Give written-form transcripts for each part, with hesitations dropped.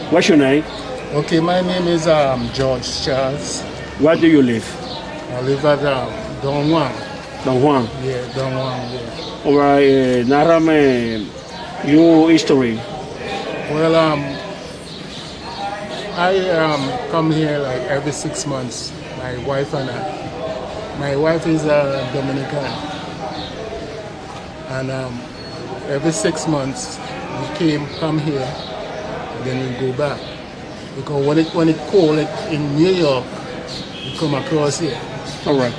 What's your name? Okay, my name is George Charles. Where do you live? I live at Don Juan. Don Juan. Yeah, Don Juan, yeah. Alright, narrame your history. Well, I come here like every 6 months. My wife and I. My wife is a Dominican, and every 6 months we come here, and then we go back. Because when it cold in New York, we come across here. Alright.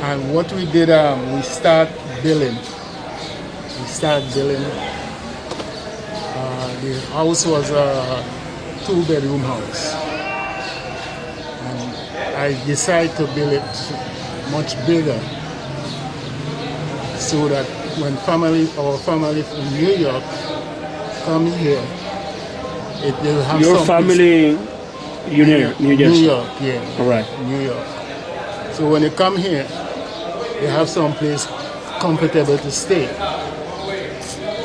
And what we did, we start billing. The house was a 2-bedroom house, and I decided to build it much bigger, so that when our family from New York come here, they'll have Your some family, New Jersey. New York, yeah. Alright. New York. So when they come here, they have some place comfortable to stay.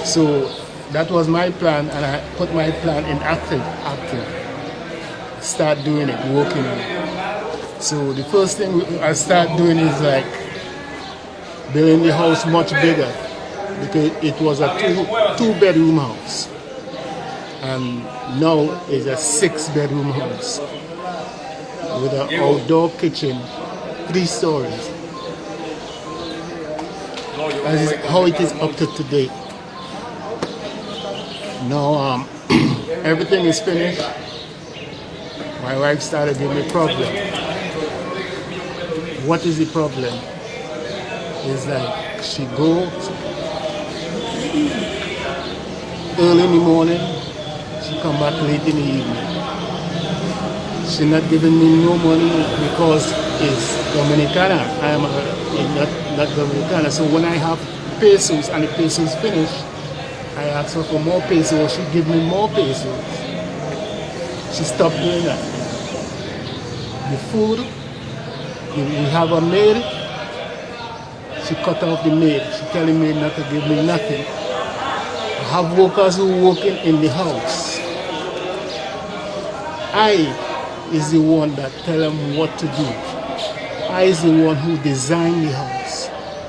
So that was my plan, and I put my plan in active. Start doing it, working on it. So the first thing I start doing is like building the house much bigger, because it was a 2-bedroom house, and now it's a 6-bedroom house with an outdoor kitchen, 3 stories. That is how it is up to today. Now everything is finished. My wife started giving me problem. What is the problem? It's like she goes early in the morning, she come back late in the evening. She not giving me no money because it's Dominicana. I am not Dominicana. So when I have pesos and the pesos finish, I ask her for more pesos. She give me more pesos. She stopped doing that. The food, we have a maid. She cut off the maid. She telling me not to give me nothing. I have workers who working in the house. I is the one that tell them what to do. I is the one who designed the house.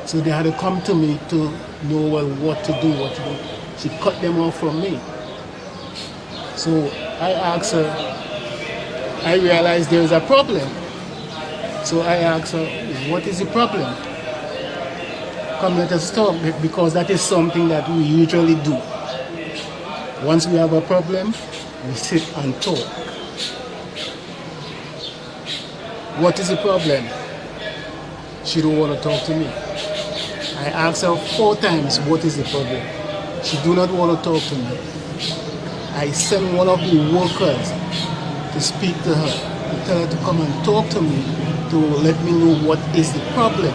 So they had to come to me to know what to do. She cut them off from me. So I asked her, I realized there is a problem. So I asked her, what is the problem? Come, let us talk, because that is something that we usually do. Once we have a problem, we sit and talk. What is the problem? She don't want to talk to me. I asked her 4 times, what is the problem? She do not want to talk to me. I sent one of the workers to speak to her, to tell her to come and talk to me, to let me know what is the problem.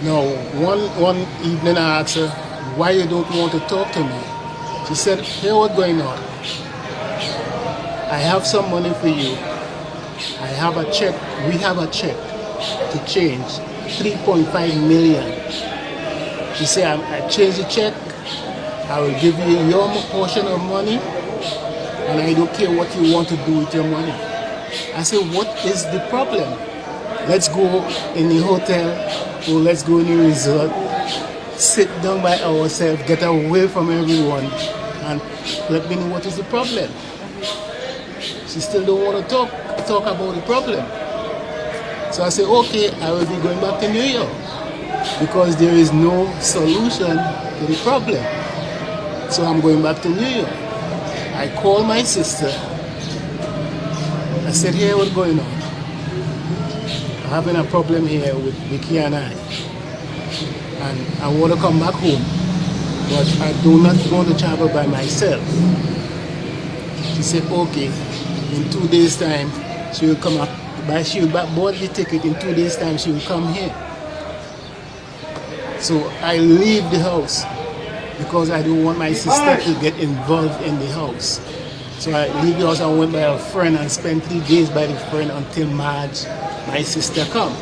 Now, one evening I asked her, why you don't want to talk to me? She said, here what's going on. I have some money for you. I have a check, we have a check to change 3.5 million. She said, I change the check, I will give you your portion of money, and I don't care what you want to do with your money. I said, what is the problem? Let's go in the hotel, or let's go in the resort, sit down by ourselves, get away from everyone, and let me know what is the problem. She still don't want to talk about the problem. So I said, okay, I will be going back to New York, because there is no solution to the problem. So I'm going back to New York. I called my sister. I said, hey, what's going on? I'm having a problem here with Vicky and I. And I want to come back home, but I do not want to travel by myself. She said, okay, in 2 days' time, she will come up. She will board the ticket. In 2 days' time, she will come here. So I leave the house because I don't want my sister to get involved in the house. So I leave the house and went by a friend and spent 3 days by the friend until March, my sister come.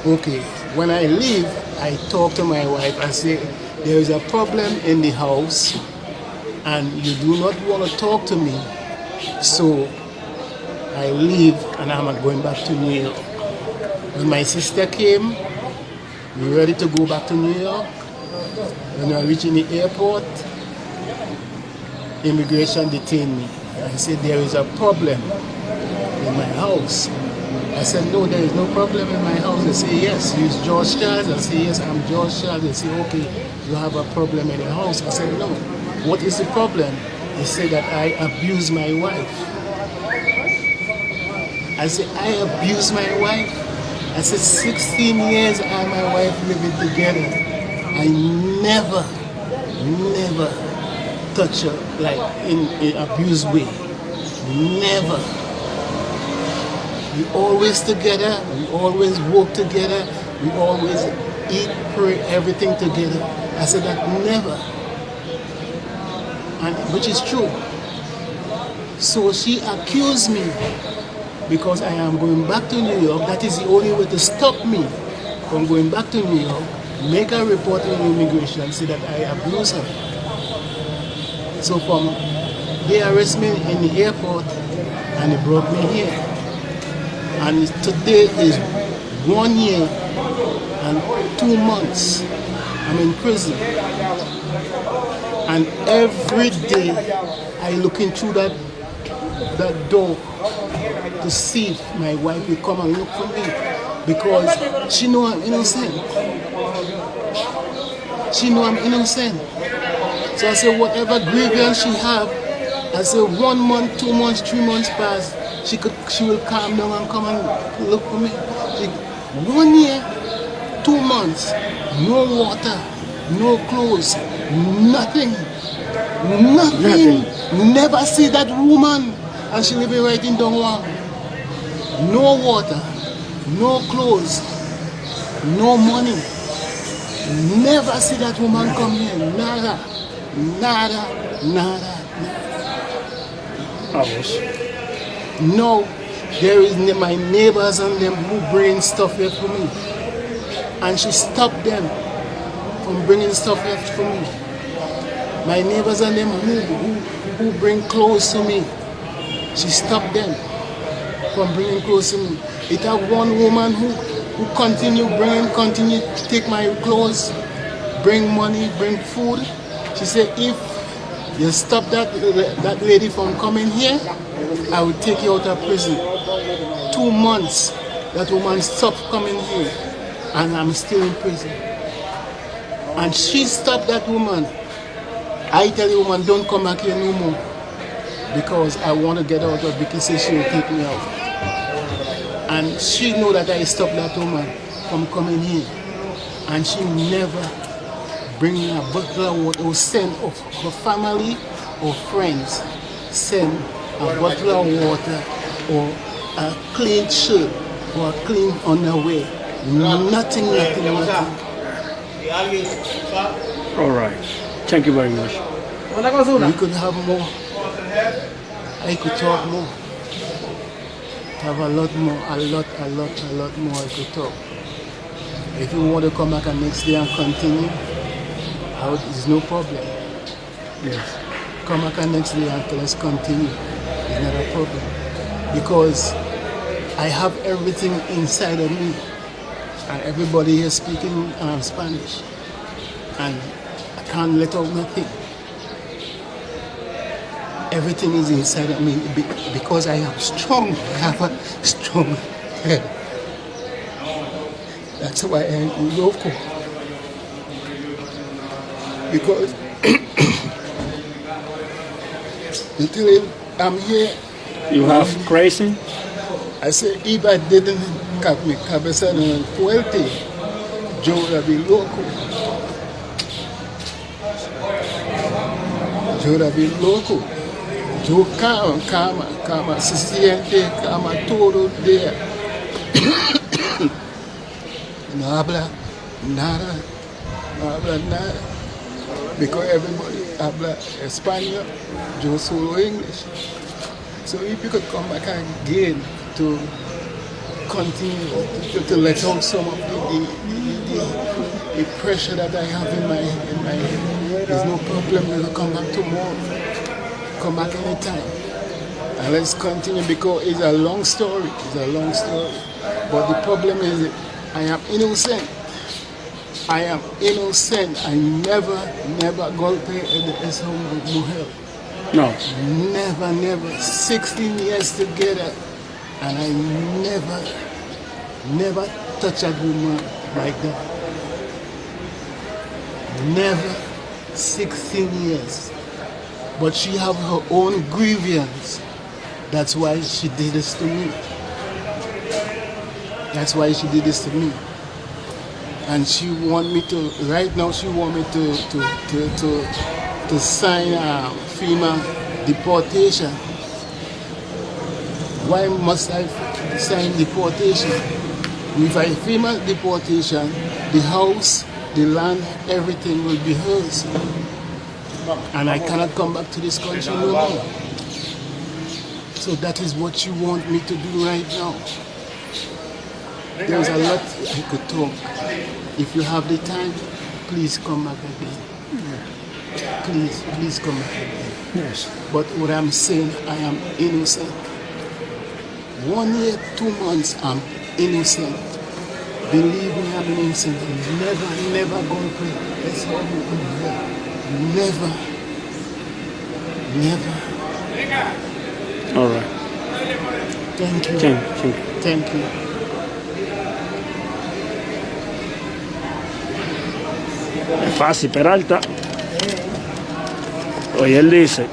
Okay, when I leave, I talk to my wife. I say, there is a problem in the house. and you do not want to talk to me, so I leave and I'm going back to New York. When my sister came, we were ready to go back to New York. When I reached in the airport, immigration detained me. I said, there is a problem in my house. I said, no, there is no problem in my house. They say, yes, you're George Charles. I say, yes, I'm George Charles. They say, okay, you have a problem in your house. I said, no. What is the problem? They say that I abuse my wife. I said, I abuse my wife? I said, 16 years I and my wife living together. I never touch her like in an abuse way. Never. We always together, we always work together, we always eat, pray, everything together. I said that never. And which is true. So she accused me because I am going back to New York. That is the only way to stop me from going back to New York. Make a report in immigration, say that I abuse her. So they arrest me in the airport and they brought me here. And today is 1 year and 2 months I'm in prison. And every day I looking through that door to see if my wife will come and look for me, because she know I'm innocent. She know I'm innocent. So I say, whatever grievance she have, I say 1 month, 2 months, 3 months pass, she will calm down and come and look for me. 1 year, 2 months, no water, no clothes, nothing. Never see that woman, and she living right in Don Juan. No water, no clothes, no money. Never see that woman come here. Nada. No, there is my neighbors and them who bring stuff here for me, and she stopped them from bringing stuff here for me. My neighbors and them who bring clothes to me, she stopped them from bringing clothes to me. It have one woman who continue to take my clothes, bring money, bring food. She said, if you stop that lady from coming here, I will take you out of prison. 2 months, that woman stopped coming here, and I'm still in prison. And she stopped that woman. I tell the woman, don't come back here no more, because I want to get out of it, because she will take me out. And she know that I stopped that woman from coming here, and she never bring a bottle of water or send of her family or friends, send a bottle of water or a clean shirt or a clean underwear. Nothing. All right. Thank you very much. We could have more. I could talk more. Have a lot more I could talk. If you want to come back and next day and continue, there's no problem. Yes. Come back and next day and let's continue. It's not a problem. Because I have everything inside of me. And everybody here speaking Spanish. And I can't let out nothing. Everything is inside of me because I am strong. I have a strong head. That's why I am local. Because until I'm here, You have crazy? I say, if I didn't cut me cabeza en fuerte, yo would be loco. Yo would be loco. Yo cama, se siente, cama todo el día. No habla nada. Because everybody habla Español, yo solo English. So if you could come back again to continue to let out some of the pressure that I have in my There's no problem. We'll come back tomorrow. Come back anytime. And let's continue because it's a long story. It's a long story. But the problem is I am innocent. I am innocent. I never golpe esa mujer. No. Never. 16 years together. And I never touch a woman like that. Never. 16 years. But she have her own grievance. That's why she did this to me. That's why she did this to me. And she want me to, right now she want me to sign a FEMA deportation. Why must I sign deportation? If I FEMA deportation, the house, the land, everything will be hers. And I cannot come back to this country no more. So that is what you want me to do right now. There's a lot I could talk. If you have the time, please come back again. Please come back again. Yes. But what I'm saying, I am innocent. 1 year, 2 months, I'm innocent. Believe me, I'm innocent. I'm never going to pray. That's how we do that. Never. All right. Thank you. Thank you. Es fácil, Peralta. Oye, él dice